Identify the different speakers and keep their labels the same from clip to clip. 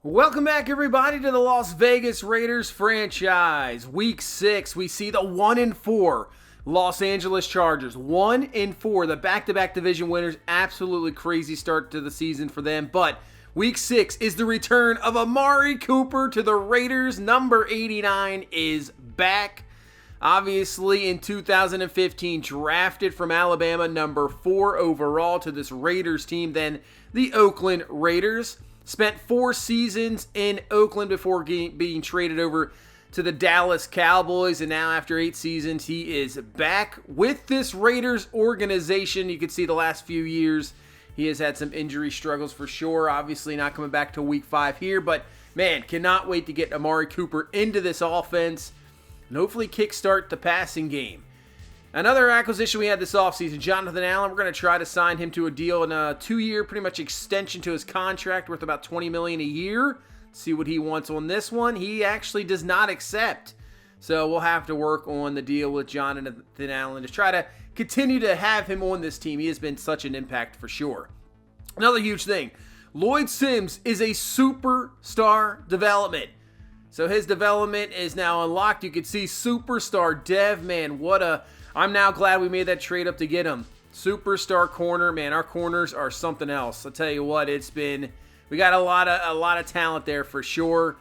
Speaker 1: Welcome back, everybody, to the Las Vegas Raiders franchise. Week 6, we see the 1-4 Los Angeles Chargers. 1-4, the back-to-back division winners. Absolutely crazy start to the season for them. But Week 6 is the return of Amari Cooper to the Raiders. Number 89 is back. Obviously, in 2015, drafted from Alabama, number 4 overall to this Raiders team, then the Oakland Raiders. Spent 4 seasons in Oakland before being traded over to the Dallas Cowboys. And now after 8 seasons, he is back with this Raiders organization. You can see the last few years, he has had some injury struggles for sure. Obviously not coming back to week 5 here. But man, cannot wait to get Amari Cooper into this offense and hopefully kickstart the passing game. Another acquisition we had this offseason, Jonathan Allen. We're going to try to sign him to a deal in a 2-year pretty much extension to his contract worth about $20 million a year. See what he wants on this one. He actually does not accept. So we'll have to work on the deal with Jonathan Allen to try to continue to have him on this team. He has been such an impact for sure. Another huge thing, Lloyd Sims is a superstar development. So his development is now unlocked. You can see superstar dev. Man, I'm now glad we made that trade up to get him. Superstar corner, man. Our corners are something else. I'll tell you what, we got a lot of talent there for sure.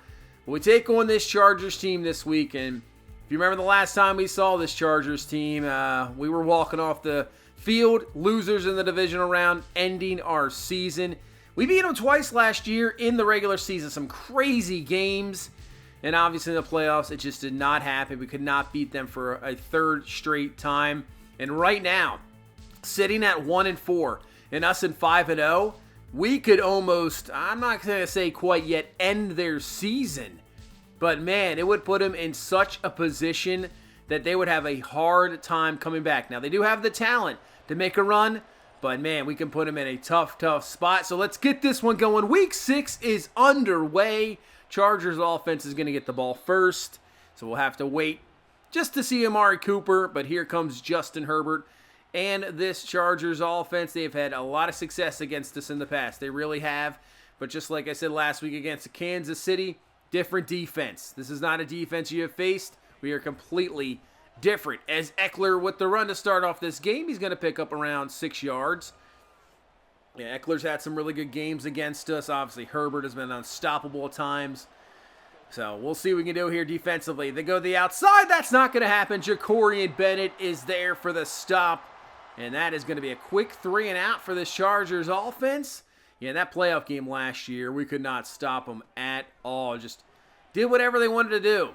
Speaker 1: We take on this Chargers team this week, and if you remember the last time we saw this Chargers team, we were walking off the field, losers in the divisional round, ending our season. We beat them twice last year in the regular season. Some crazy games. And obviously in the playoffs, it just did not happen. We could not beat them for a 3rd straight time. And right now, sitting at 1-4 and us in 5-0, we could almost, I'm not going to say quite yet, end their season. But man, it would put them in such a position that they would have a hard time coming back. Now, they do have the talent to make a run, but man, we can put them in a tough spot. So let's get this one going. Week 6 is underway. Chargers offense is going to get the ball first, so we'll have to wait just to see Amari Cooper, but here comes Justin Herbert and this Chargers offense. They've had a lot of success against us in the past. They really have, but just like I said last week against Kansas City, different defense. This is not a defense you have faced. We are completely different. As Eckler with the run to start off this game, he's going to pick up around 6 yards. Yeah, Eckler's had some really good games against us. Obviously, Herbert has been unstoppable at times. So we'll see what we can do here defensively. They go to the outside. That's not going to happen. Jacorian Bennett is there for the stop. And that is going to be a quick 3 and out for the Chargers offense. Yeah, that playoff game last year, we could not stop them at all. Just did whatever they wanted to do.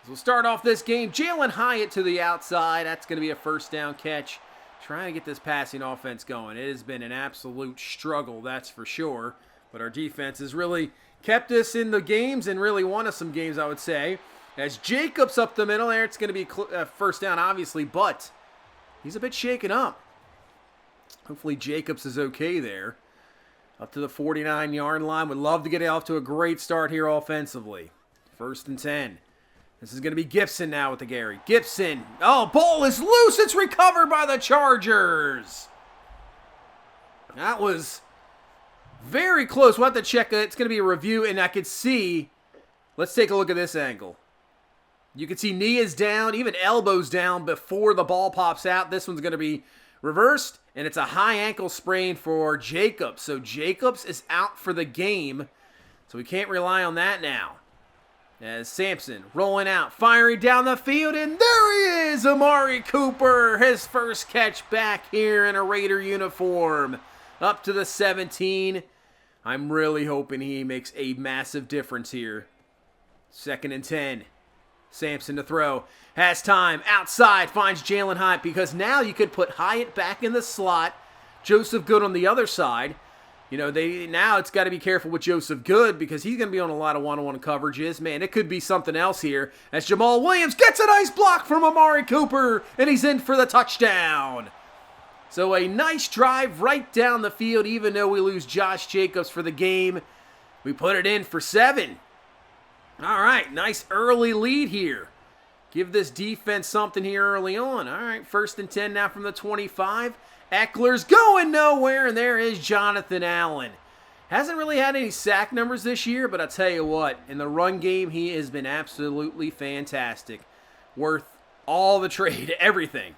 Speaker 1: So we'll start off this game. Jalen Hyatt to the outside. That's going to be a 1st down catch. Trying to get this passing offense going. It has been an absolute struggle, that's for sure. But our defense has really kept us in the games and really won us some games, I would say. As Jacobs up the middle there, it's going to be 1st down, obviously, but he's a bit shaken up. Hopefully Jacobs is okay there. Up to the 49-yard line. Would love to get off to a great start here offensively. 1st and 10. This is going to be Gibson now with the Gary. Gibson. Oh, ball is loose. It's recovered by the Chargers. That was very close. We'll have to check it. It's going to be a review, and I could see. Let's take a look at this angle. You can see knee is down, even elbows down before the ball pops out. This one's going to be reversed, and it's a high ankle sprain for Jacobs. So Jacobs is out for the game, so we can't rely on that now. As Sampson rolling out, firing down the field, and there he is, Amari Cooper, his first catch back here in a Raider uniform, up to the 17. I'm really hoping he makes a massive difference here. 2nd and 10. Sampson to throw, has time, outside, finds Jalen Hyatt, because now you could put Hyatt back in the slot, Joseph Good on the other side. You know, now it's got to be careful with Joseph Good because he's going to be on a lot of one-on-one coverages. Man, it could be something else here as Jamal Williams gets a nice block from Amari Cooper, and he's in for the touchdown. So a nice drive right down the field, even though we lose Josh Jacobs for the game. We put it in for 7. All right, nice early lead here. Give this defense something here early on. All right, 1st and 10 now from the 25. Eckler's going nowhere, and there is Jonathan Allen. Hasn't really had any sack numbers this year, but I'll tell you what, in the run game, he has been absolutely fantastic. Worth all the trade, everything.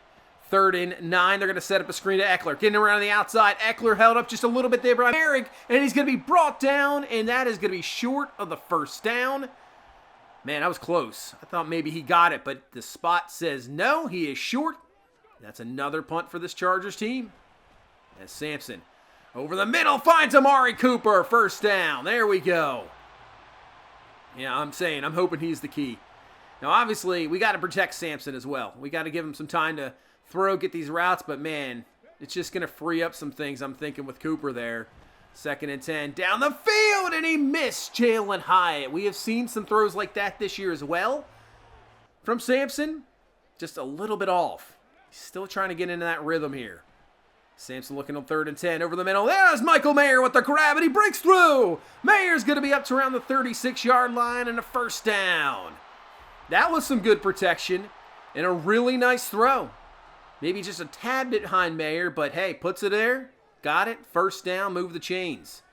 Speaker 1: 3rd and 9, they're going to set up a screen to Eckler. Getting around the outside, Eckler held up just a little bit there by Merrick, and he's going to be brought down, and that is going to be short of the first down. Man, that was close. I thought maybe he got it, but the spot says no, he is short. That's another punt for this Chargers team. As Sampson over the middle finds Amari Cooper. First down. There we go. Yeah, I'm hoping he's the key. Now, obviously, we got to protect Sampson as well. We got to give him some time to throw, get these routes, but man, it's just going to free up some things, I'm thinking, with Cooper there. 2nd and 10, down the field, and he missed Jalen Hyatt. We have seen some throws like that this year as well from Sampson. Just a little bit off. He's still trying to get into that rhythm here. Sampson looking on 3rd and 10, over the middle. There's Michael Mayer with the grab, and he breaks through. Mayer's going to be up to around the 36-yard line and a first down. That was some good protection and a really nice throw. Maybe just a tad bit behind Mayer, but hey, puts it there. Got it. First down, move the chains.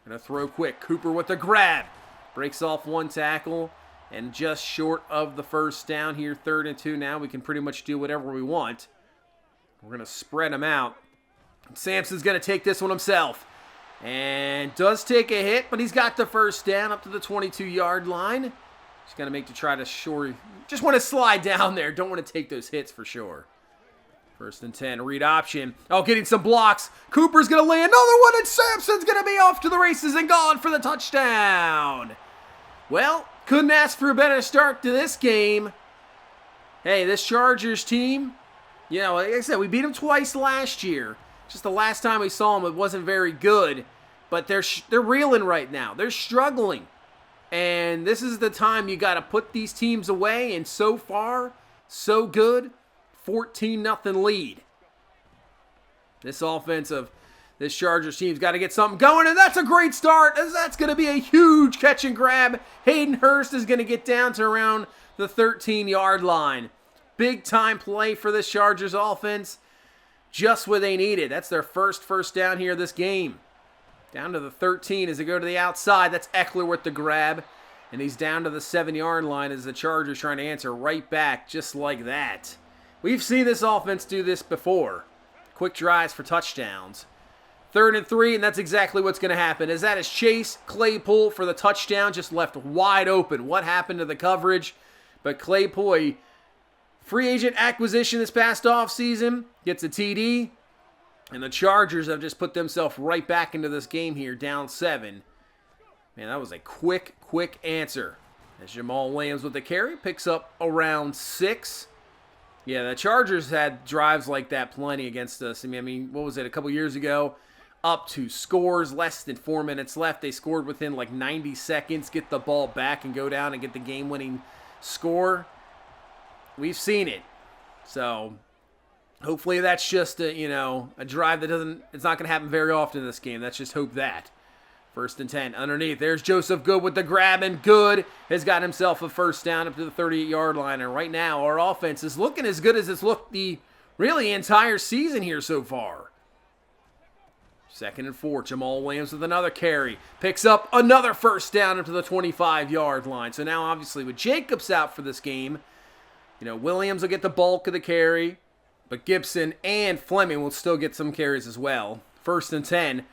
Speaker 1: Gonna throw quick. Cooper with the grab. Breaks off one tackle and just short of the first down here. 3rd and 2 now. We can pretty much do whatever we want. We're gonna spread them out. Sampson's gonna take this one himself. And does take a hit, but he's got the first down up to the 22-yard line. Just gonna make to try to shore. Just want to slide down there. Don't want to take those hits for sure. 1st and 10, read option. Oh, getting some blocks. Cooper's going to lay another one, and Sampson's going to be off to the races and gone for the touchdown. Well, couldn't ask for a better start to this game. Hey, this Chargers team, you know, like I said, we beat them twice last year. Just the last time we saw them, it wasn't very good. But they're reeling right now. They're struggling. And this is the time you got to put these teams away, and so far, so good. 14-0 lead. This Chargers team's got to get something going, and that's a great start, as that's going to be a huge catch and grab. Hayden Hurst is going to get down to around the 13-yard line. Big time play for this Chargers offense. Just what they needed. That's their first down here this game. Down to the 13 as they go to the outside. That's Eckler with the grab. And he's down to the 7-yard line as the Chargers trying to answer right back just like that. We've seen this offense do this before. Quick drives for touchdowns. 3rd and 3, and that's exactly what's going to happen. As that is Chase Claypool for the touchdown, just left wide open. What happened to the coverage? But Claypool, a free agent acquisition this past offseason, gets a TD. And the Chargers have just put themselves right back into this game here, down 7. Man, that was a quick answer. As Jamal Williams with the carry, picks up around 6. Yeah, the Chargers had drives like that plenty against us. I mean, what was it, a couple years ago? Up to scores, less than 4 minutes left. They scored within like 90 seconds, get the ball back and go down and get the game-winning score. We've seen it. So, hopefully that's just a drive that it's not going to happen very often in this game. Let's just hope that. 1st and 10, underneath. There's Joseph Good with the grab, and Good has got himself a first down up to the 38-yard line. And right now, our offense is looking as good as it's looked the really entire season here so far. 2nd and 4, Jamal Williams with another carry. Picks up another first down up to the 25-yard line. So now, obviously, with Jacobs out for this game, Williams will get the bulk of the carry, but Gibson and Fleming will still get some carries as well. 1st and 10.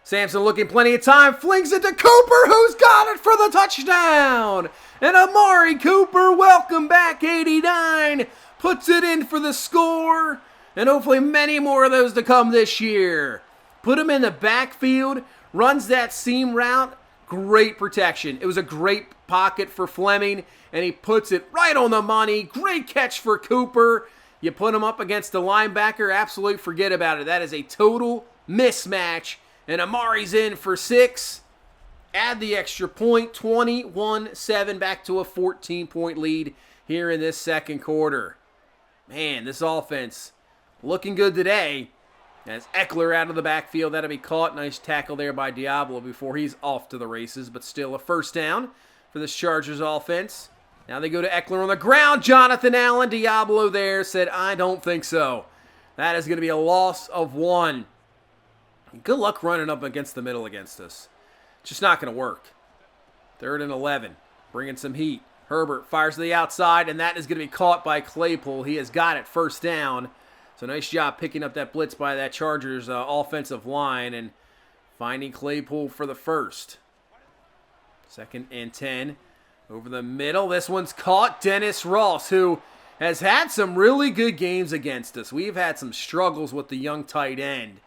Speaker 1: Sampson looking plenty of time, flings it to Cooper, who's got it for the touchdown. And Amari Cooper, welcome back, 89, puts it in for the score. And hopefully many more of those to come this year. Put him in the backfield, runs that seam route, great protection. It was a great pocket for Fleming, and he puts it right on the money. Great catch for Cooper. You put him up against the linebacker, absolutely forget about it. That is a total mismatch. And Amari's in for 6. Add the extra point, 21-7, back to a 14-point lead here in this second quarter. Man, this offense looking good today. As Eckler out of the backfield, that'll be caught. Nice tackle there by Diablo before he's off to the races, but still a first down for this Chargers offense. Now they go to Eckler on the ground. Jonathan Allen, Diablo there, said, I don't think so. That is going to be a loss of 1. Good luck running up against the middle against us. Just not going to work. 3rd and 11. Bringing some heat. Herbert fires to the outside, and that is going to be caught by Claypool. He has got it, 1st down. So nice job picking up that blitz by that Chargers offensive line and finding Claypool for the 1st. 2nd and 10. Over the middle. This one's caught. Dennis Ross, who has had some really good games against us. We've had some struggles with the young tight end.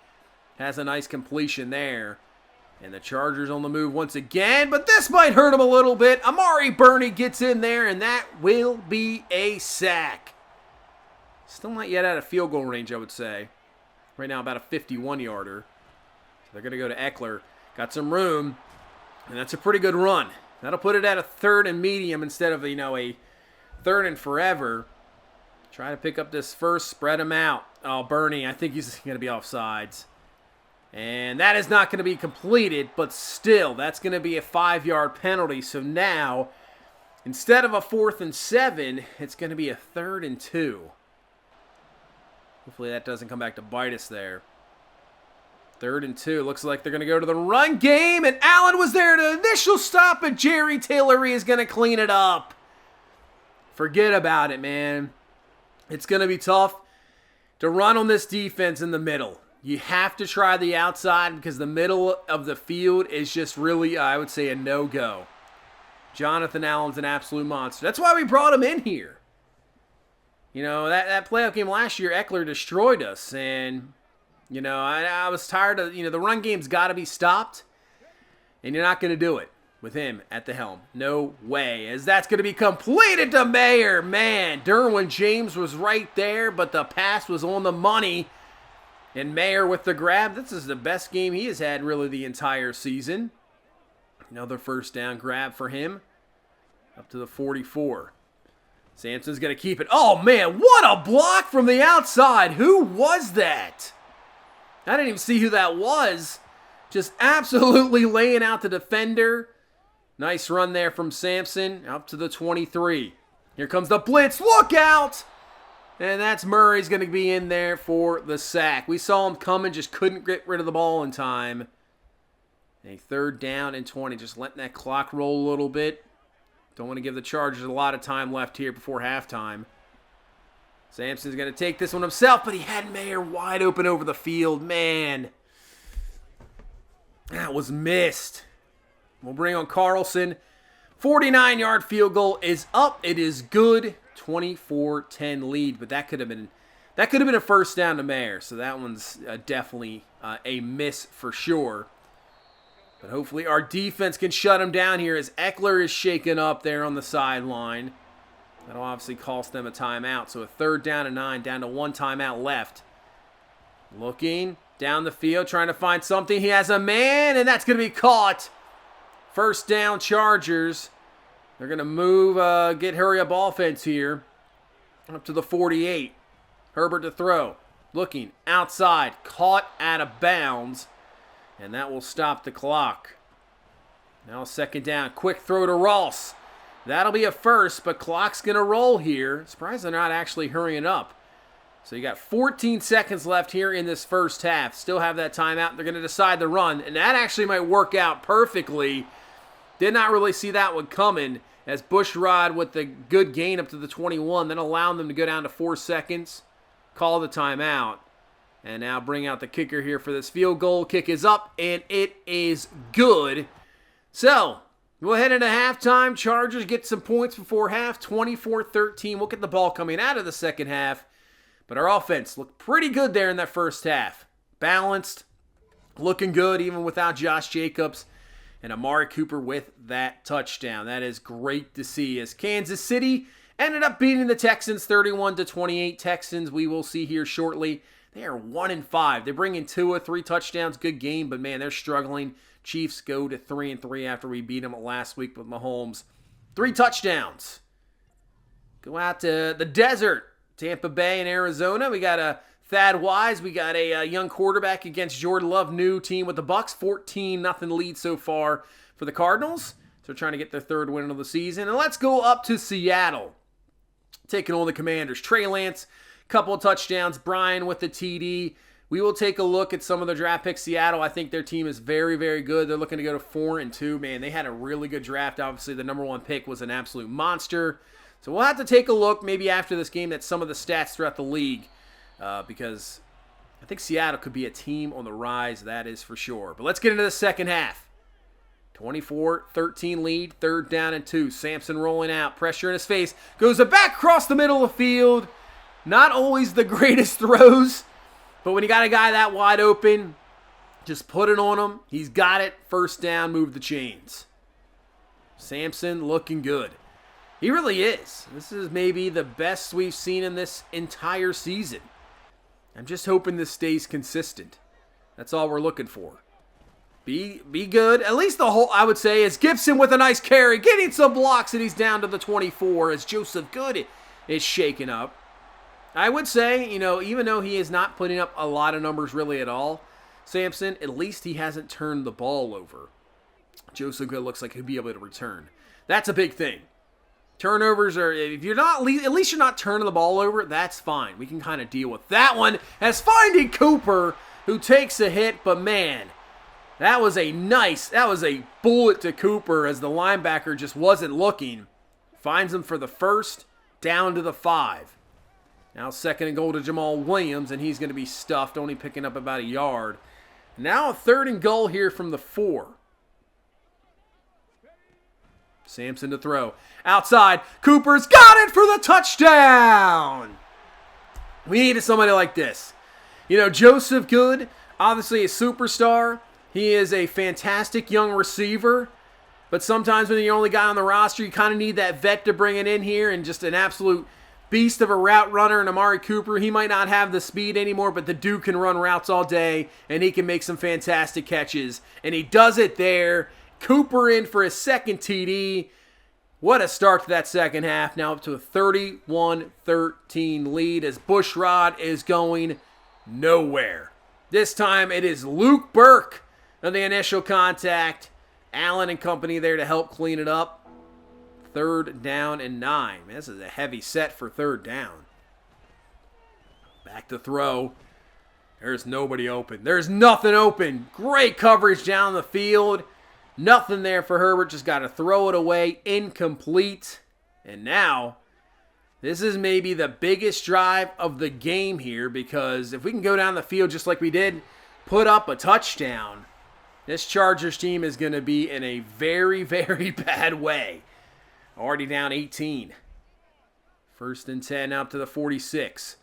Speaker 1: Has a nice completion there. And the Chargers on the move once again, but this might hurt him a little bit. Amari Burney gets in there, and that will be a sack. Still not yet out of field goal range, I would say. Right now about a 51-yarder. So they're going to go to Eckler. Got some room, and that's a pretty good run. That'll put it at a 3rd and medium instead of, a 3rd and forever. Try to pick up this first, spread him out. Oh, Burney, I think he's going to be offsides. And that is not going to be completed, but still, that's going to be a 5-yard penalty. So now, instead of a 4th and 7, it's going to be a 3rd and 2. Hopefully that doesn't come back to bite us there. 3rd and 2. Looks like they're going to go to the run game, and Allen was there to initial stop, and Jerry Tillery is going to clean it up. Forget about it, man. It's going to be tough to run on this defense in the middle. You have to try the outside because the middle of the field is just really, I would say, a no-go. Jonathan Allen's an absolute monster. That's why we brought him in here. That playoff game last year, Eckler destroyed us. And, I was tired of, the run game's got to be stopped. And you're not going to do it with him at the helm. No way. As that's going to be completed to Mayer. Man, Derwin James was right there, but the pass was on the money. And Mayer with the grab. This is the best game he has had really the entire season. Another 1st down grab for him. Up to the 44. Sampson's going to keep it. Oh, man, what a block from the outside. Who was that? I didn't even see who that was. Just absolutely laying out the defender. Nice run there from Sampson. Up to the 23. Here comes the blitz. Look out! And that's Murray's going to be in there for the sack. We saw him coming, just couldn't get rid of the ball in time. A 3rd down and 20, just letting that clock roll a little bit. Don't want to give the Chargers a lot of time left here before halftime. Sampson's going to take this one himself, but he had Mayer wide open over the field. Man, that was missed. We'll bring on Carlson. 49-yard field goal is up. It is good. 24-10 lead, but that could have been a 1st down to Mayer. So that one's definitely a miss for sure. But hopefully our defense can shut him down here as Eckler is shaken up there on the sideline. That'll obviously cost them a timeout. So a 3rd down and 9, down to 1 timeout left. Looking down the field, trying to find something. He has a man, and that's going to be caught. 1st down Chargers. They're going to move, get hurry-up offense here. Up to the 48. Herbert to throw. Looking outside. Caught out of bounds. And that will stop the clock. Now 2nd down. Quick throw to Ross. That'll be a 1st, but clock's going to roll here. Surprised they're not actually hurrying up. So you got 14 seconds left here in this 1st half. Still have that timeout. They're going to decide the run. And that actually might work out perfectly. Did not really see that one coming as Bushrod with the good gain up to the 21, then allowing them to go down to 4 seconds, call the timeout, and now bring out the kicker here for this field goal. Kick is up, and it is good. So, we'll head into halftime. Chargers get some points before half, 24-13. We'll get the ball coming out of the 2nd half, but our offense looked pretty good there in that 1st half. Balanced, looking good even without Josh Jacobs. And Amari Cooper with that touchdown. That is great to see as Kansas City ended up beating the Texans 31-28. Texans, we will see here shortly. They are 1-5. They bring in 2 or 3 touchdowns. Good game, but man, they're struggling. Chiefs go to 3-3 after we beat them last week with Mahomes. 3 touchdowns. Go out to the desert. Tampa Bay and Arizona. We got a Thad Wise, we got a young quarterback against Jordan Love, new team with the Bucs. 14-0 lead so far for the Cardinals. So they're trying to get their 3rd win of the season. And let's go up to Seattle. Taking on the Commanders. Trey Lance, couple of touchdowns. Brian with the TD. We will take a look at some of the draft picks. Seattle, I think their team is very, very good. They're looking to go to 4-2. Man, they had a really good draft. Obviously, the number 1 pick was an absolute monster. So we'll have to take a look maybe after this game at some of the stats throughout the league because I think Seattle could be a team on the rise. That is for sure. But let's get into the second half. 24-13 lead, 3rd down and 2. Sampson rolling out, pressure in his face. Goes back across the middle of the field. Not always the greatest throws, but when you got a guy that wide open, just put it on him. He's got it. 1st down, move the chains. Sampson looking good. He really is. This is maybe the best we've seen in this entire season. I'm just hoping this stays consistent. That's all we're looking for. Be good. At least the whole, I would say, is Gibson with a nice carry, getting some blocks, and he's down to the 24 as Joseph Good is shaken up. I would say, even though he is not putting up a lot of numbers really at all, Sampson, at least he hasn't turned the ball over. Joseph Good looks like he'll be able to return. That's a big thing. Turnovers are, if you're not, at least you're not turning the ball over, that's fine. We can kind of deal with that one as finding Cooper, who takes a hit, but man, that was a bullet to Cooper as the linebacker just wasn't looking. Finds him for the 1st, down to the 5. Now 2nd and goal to Jamal Williams, and he's going to be stuffed, only picking up about a yard. Now a 3rd and goal here from the 4. Sampson to throw. Outside, Cooper's got it for the touchdown! We needed somebody like this. Joseph Good, obviously a superstar. He is a fantastic young receiver. But sometimes when you're the only guy on the roster, you kind of need that vet to bring it in here and just an absolute beast of a route runner. And Amari Cooper, he might not have the speed anymore, but the dude can run routes all day, and he can make some fantastic catches. And he does it there. Cooper in for his 2nd TD. What a start to that second half. Now up to a 31-13 lead as Bushrod is going nowhere. This time it is Luke Burke on the initial contact. Allen and company there to help clean it up. 3rd down and 9. Man, this is a heavy set for 3rd down. Back to throw. There's nobody open. There's nothing open. Great coverage down the field. Nothing there for Herbert. Just got to throw it away. Incomplete. And now, this is maybe the biggest drive of the game here because if we can go down the field just like we did, put up a touchdown, this Chargers team is going to be in a very, very bad way. Already down 18. 1st and 10 up to the 46.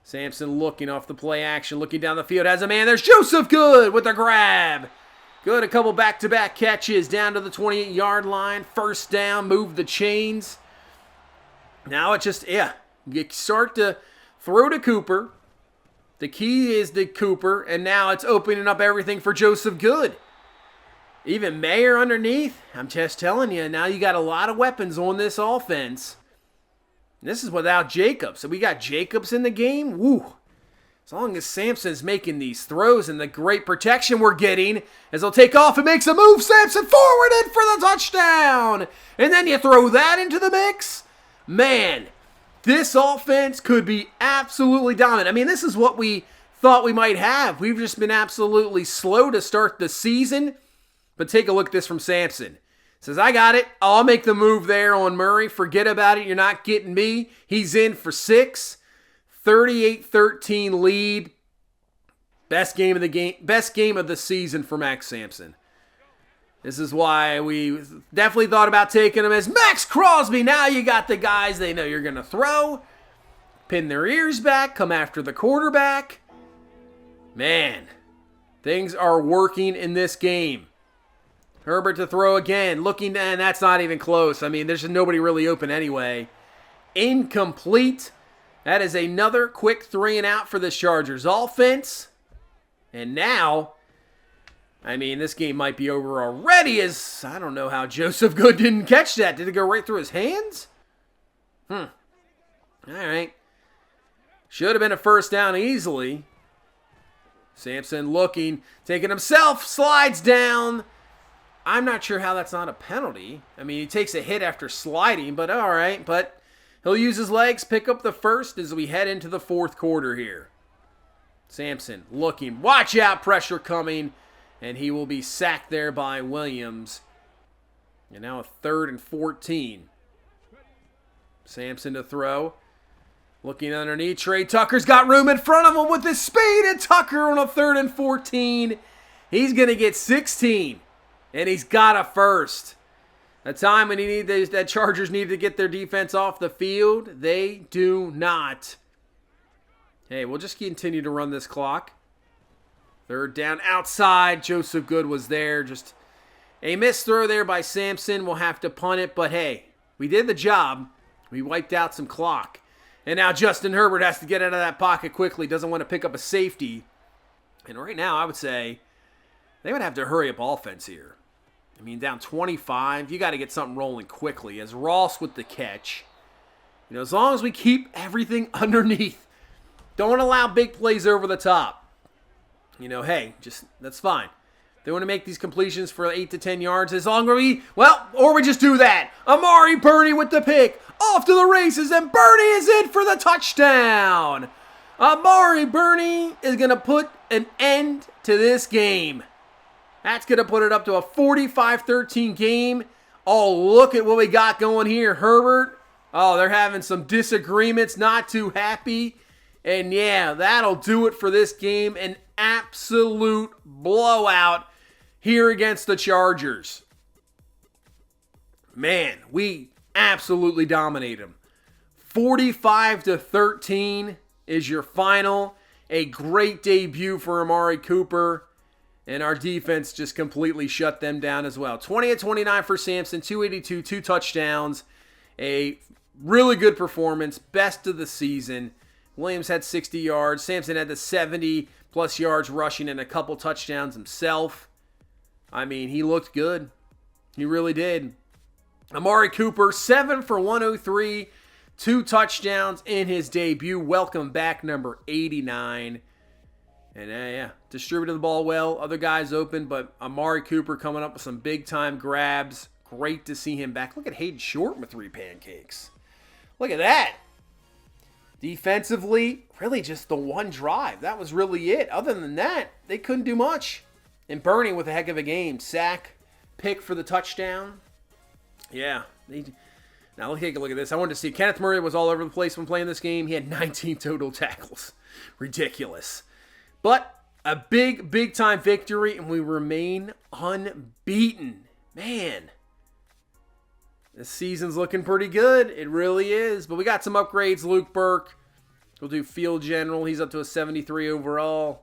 Speaker 1: Sampson looking off the play action, looking down the field. Has a man. There's Joseph Good with a grab. Good, a couple back-to-back catches down to the 28-yard line. 1st down, move the chains. Now it just, you start to throw to Cooper. The key is the Cooper, and now it's opening up everything for Joseph Good. Even Mayer underneath. I'm just telling you, now you got a lot of weapons on this offense. And this is without Jacobs. So we got Jacobs in the game. Woo. As long as Sampson's making these throws and the great protection we're getting, as he'll take off and makes a move, Sampson forward in for the touchdown. And then you throw that into the mix. Man, this offense could be absolutely dominant. I mean, this is what we thought we might have. We've just been absolutely slow to start the season. But take a look at this from Sampson. Says, I got it. I'll make the move there on Murray. Forget about it. You're not getting me. He's in for 6. 38-13 lead. Best game of the game. Best game of the season for Max Sampson. This is why we definitely thought about taking him as Max Crosby. Now you got the guys they know you're going to throw. Pin their ears back. Come after the quarterback. Man, things are working in this game. Herbert to throw again. Looking, and that's not even close. I mean, there's just nobody really open anyway. Incomplete. That is another quick 3 and out for the Chargers offense. And now, I mean, this game might be over already as, I don't know how Joseph Good didn't catch that. Did it go right through his hands? All right. Should have been a 1st down easily. Sampson looking, taking himself, slides down. I'm not sure how that's not a penalty. I mean, he takes a hit after sliding, but all right. But he'll use his legs, pick up the 1st as we head into the 4th quarter here. Sampson looking. Watch out, pressure coming. And he will be sacked there by Williams. And now a 3rd and 14. Sampson to throw. Looking underneath. Trey Tucker's got room in front of him with his speed. And Tucker on a 3rd and 14. He's going to get 16. And he's got a first. A time when that Chargers need to get their defense off the field. They do not. Hey, we'll just continue to run this clock. 3rd down outside. Joseph Good was there. Just a missed throw there by Sampson. We'll have to punt it. But hey, we did the job. We wiped out some clock. And now Justin Herbert has to get out of that pocket quickly. Doesn't want to pick up a safety. And right now, I would say they would have to hurry up offense here. I mean, down 25, you got to get something rolling quickly. As Ross with the catch. You know, as long as we keep everything underneath. Don't allow big plays over the top. You know, hey, that's fine. They want to make these completions for 8 to 10 yards. As long as we just do that. Amari Burney with the pick. Off to the races, and Burney is in for the touchdown. Amari Burney is going to put an end to this game. That's going to put it up to a 45-13 game. Oh, look at what we got going here. Herbert, they're having some disagreements, not too happy. And yeah, that'll do it for this game. An absolute blowout here against the Chargers. Man, we absolutely dominate them. 45-13 is your final. A great debut for Amari Cooper. And our defense just completely shut them down as well. 20-29 for Sampson, 282, 2 touchdowns. A really good performance, best of the season. Williams had 60 yards. Sampson had the 70-plus yards rushing and a couple touchdowns himself. I mean, he looked good. He really did. Amari Cooper, 7 for 103, 2 touchdowns in his debut. Welcome back, number 89. And distributed the ball well. Other guys open, but Amari Cooper coming up with some big-time grabs. Great to see him back. Look at Hayden Short with 3 pancakes. Look at that. Defensively, really just the one drive. That was really it. Other than that, they couldn't do much. And Burney with a heck of a game. Sack, pick for the touchdown. Yeah. Now, let's take a look at this. I wanted to see. Kenneth Murray was all over the place when playing this game. He had 19 total tackles. Ridiculous. But a big-time victory, and we remain unbeaten. Man, this season's looking pretty good. It really is. But we got some upgrades. Luke Burke. We'll do field general. He's up to a 73 overall.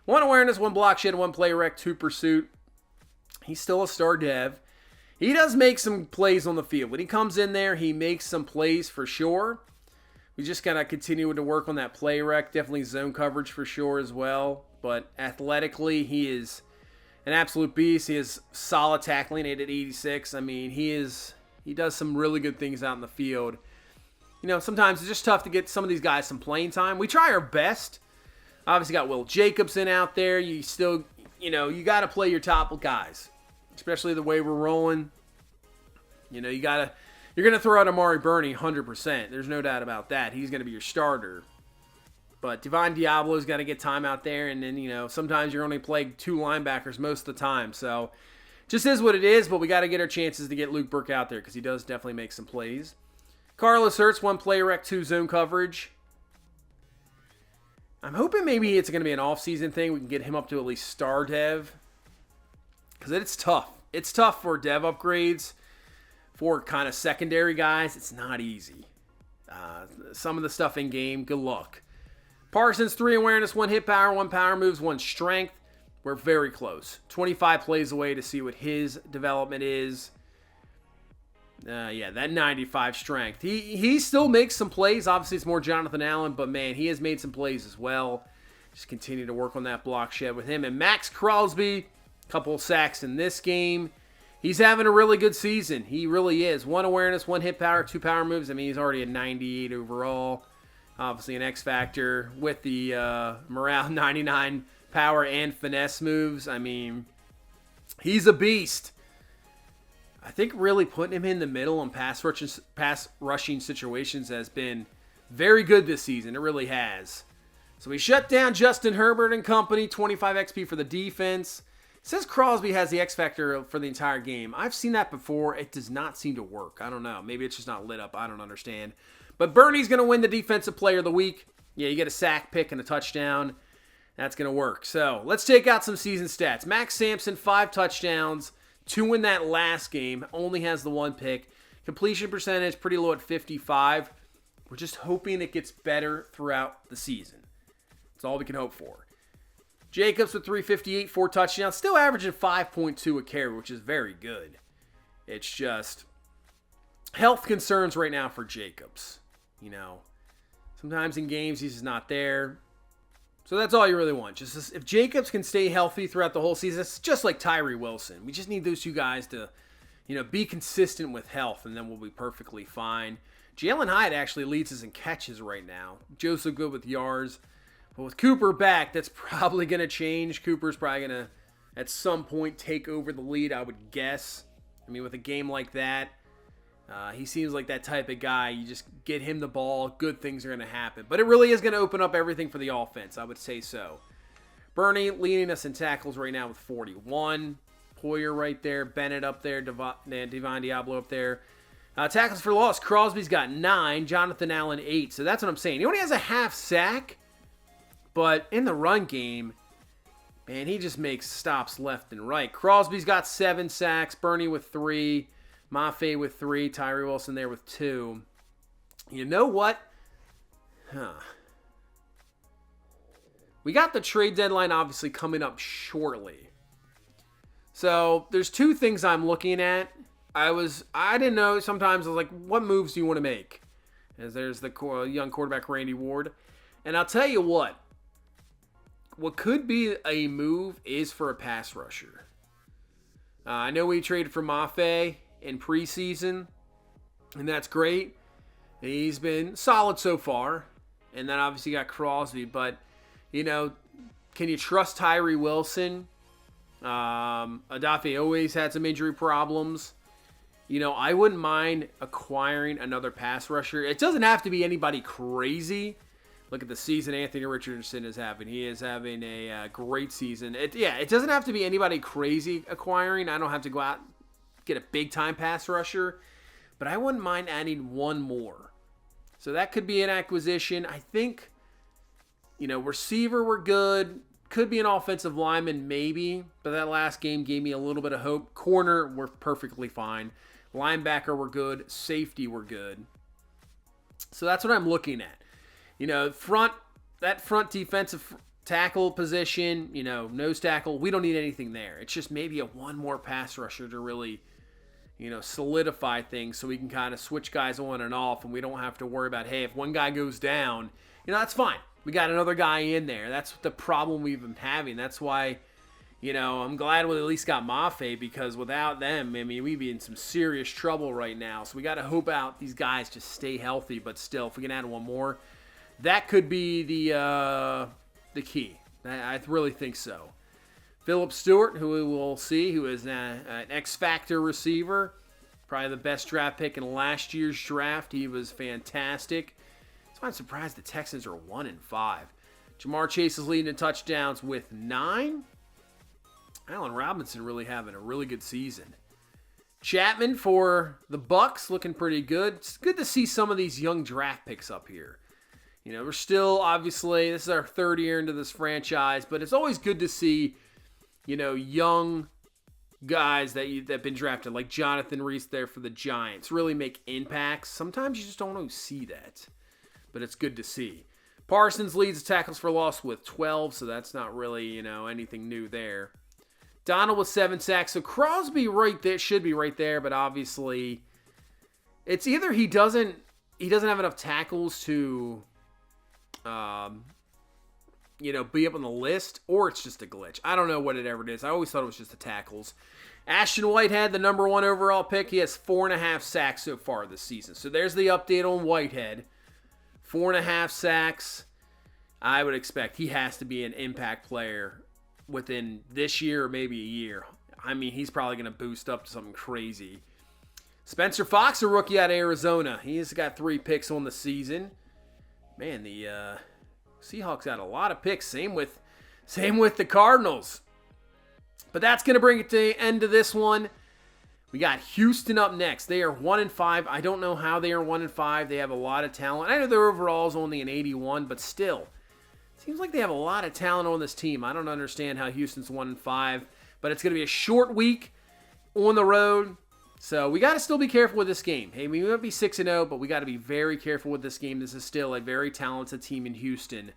Speaker 1: 1 awareness, 1 block shed, 1 play rec, 2 pursuit. He's still a star dev. He does make some plays on the field. When he comes in there, he makes some plays for sure. We just got to continue to work on that play rec. Definitely zone coverage for sure as well. But athletically, he is an absolute beast. He is solid tackling at 86. I mean, he does some really good things out in the field. You know, sometimes it's just tough to get some of these guys some playing time. We try our best. Obviously got Will Jacobson out there. You still, you got to play your top guys. Especially the way we're rolling. You're going to throw out Amari Burney 100%. There's no doubt about that. He's going to be your starter. But Divine Diablo's got to get time out there. And then, sometimes you're only playing 2 linebackers most of the time. So, just is what it is. But we got to get our chances to get Luke Burke out there because he does definitely make some plays. Carlos Hurts, 1 play rec, 2 zone coverage. I'm hoping maybe it's going to be an off-season thing. We can get him up to at least star dev. Because it's tough. It's tough for dev upgrades. For kind of secondary guys, it's not easy. Some of the stuff in game, good luck. Parsons, 3 awareness, 1 hit power, 1 power moves, 1 strength. We're very close. 25 plays away to see what his development is. That 95 strength. He still makes some plays. Obviously, it's more Jonathan Allen, but man, he has made some plays as well. Just continue to work on that block shed with him. And Max Crosby, couple of sacks in this game. He's having a really good season. He really is. 1 awareness, 1 hit power, 2 power moves. I mean, he's already a 98 overall. Obviously an X factor with the morale 99 power and finesse moves. I mean, he's a beast. I think really putting him in the middle on pass rushing situations has been very good this season. It really has. So we shut down Justin Herbert and company, 25 XP for the defense. It says Crosby has the X factor for the entire game. I've seen that before. It does not seem to work. I don't know. Maybe it's just not lit up. I don't understand. But Bernie's going to win the Defensive Player of the Week. Yeah, you get a sack, pick, and a touchdown. That's going to work. So let's take out some season stats. Max Sampson, 5 touchdowns, 2 in that last game. Only has the 1 pick. Completion percentage pretty low at 55. We're just hoping it gets better throughout the season. That's all we can hope for. Jacobs with 358, 4 touchdowns. Still averaging 5.2 a carry, which is very good. It's just health concerns right now for Jacobs. You know, sometimes in games he's just not there. So that's all you really want. Just if Jacobs can stay healthy throughout the whole season, it's just like Tyree Wilson. We just need those two guys to, you know, be consistent with health, and then we'll be perfectly fine. Jalen Hyatt actually leads us in catches right now. Joseph good with yards. But with Cooper back, that's probably going to change. Cooper's probably going to, at some point, take over the lead, I would guess. I mean, with a game like that, he seems like that type of guy. You just get him the ball, good things are going to happen. But it really is going to open up everything for the offense, I would say so. Bernie leading us in tackles right now with 41. Poyer right there, Bennett up there, Devon Diablo up there. Tackles for loss, Crosby's got 9, Jonathan Allen 8. So that's what I'm saying. He only has a half sack, but in the run game, man, he just makes stops left and right. Crosby's got 7 sacks, Bernie with 3. Mafe with 3, Tyree Wilson there with 2. You know what? We got the trade deadline obviously coming up shortly. So there's 2 things I'm looking at. I didn't know, sometimes I was like, what moves do you want to make? As there's the young quarterback Randy Ward. And I'll tell you what could be a move is for a pass rusher. I know we traded for Mafe in preseason, and that's great. He's been solid so far, and then obviously got Crosby, but, you know, can you trust Tyree Wilson? Adafe always had some injury problems. You know, I wouldn't mind acquiring another pass rusher. It doesn't have to be anybody crazy. Look at the season Anthony Richardson is having. He is having a great season. It doesn't have to be anybody crazy acquiring. I don't have to go out get a big-time pass rusher, but I wouldn't mind adding one more. So that could be an acquisition. I think, you know, receiver we're good. Could be an offensive lineman maybe, but that last game gave me a little bit of hope. Corner, we're perfectly fine. Linebacker, we're good. Safety, we're good. So that's what I'm looking at. You know, that front defensive tackle position, you know, nose tackle, we don't need anything there. It's just maybe one more pass rusher to really, you know, solidify things so we can kind of switch guys on and off, and we don't have to worry about, hey, if one guy goes down, you know, that's fine. We got another guy in there. That's the problem we've been having. That's why, you know, I'm glad we at least got Mafe, because without them, I mean, we'd be in some serious trouble right now. So we got to hope out these guys just stay healthy, but still, if we can add one more, that could be the key. I really think so. Phillip Stewart, who we will see, who is an X-Factor receiver, probably the best draft pick in last year's draft. He was fantastic. So I'm surprised the Texans are 1-5. Jamar Chase is leading in touchdowns with 9. Allen Robinson really having a really good season. Chapman for the Bucks looking pretty good. It's good to see some of these young draft picks up here. You know, we're still, obviously, this is our 3rd year into this franchise, but it's always good to see, you know, young guys that have been drafted, like Jonathan Reese there for the Giants, really make impacts. Sometimes you just don't always see that, but it's good to see. Parsons leads tackles for loss with 12, so that's not really, you know, anything new there. Donald with 7 sacks, so Crosby right there, should be right there, but obviously it's either he doesn't have enough tackles to you know, be up on the list, or it's just a glitch. I don't know what it ever is. I always thought it was just the tackles. Ashton Whitehead, the number 1 overall pick, he has 4.5 sacks so far this season. So there's the update on Whitehead. 4.5 sacks. I would expect he has to be an impact player within this year or maybe a year. I mean, he's probably going to boost up to something crazy. Spencer Fox, a rookie out of Arizona. He's got 3 picks on the season. Man, the Seahawks got a lot of picks. Same with the Cardinals. But that's going to bring it to the end of this one. We got Houston up next. They are 1-5. I don't know how they are 1-5. They have a lot of talent. I know their overall is only an 81, but still, seems like they have a lot of talent on this team. I don't understand how Houston's 1-5, but it's going to be a short week on the road. So we got to still be careful with this game. Hey, we might be 6-0, but we got to be very careful with this game. This is still a very talented team in Houston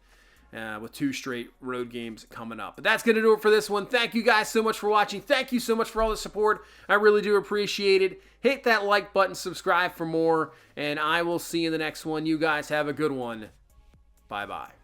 Speaker 1: with 2 straight road games coming up. But that's going to do it for this one. Thank you guys so much for watching. Thank you so much for all the support. I really do appreciate it. Hit that like button, subscribe for more, and I will see you in the next one. You guys have a good one. Bye-bye.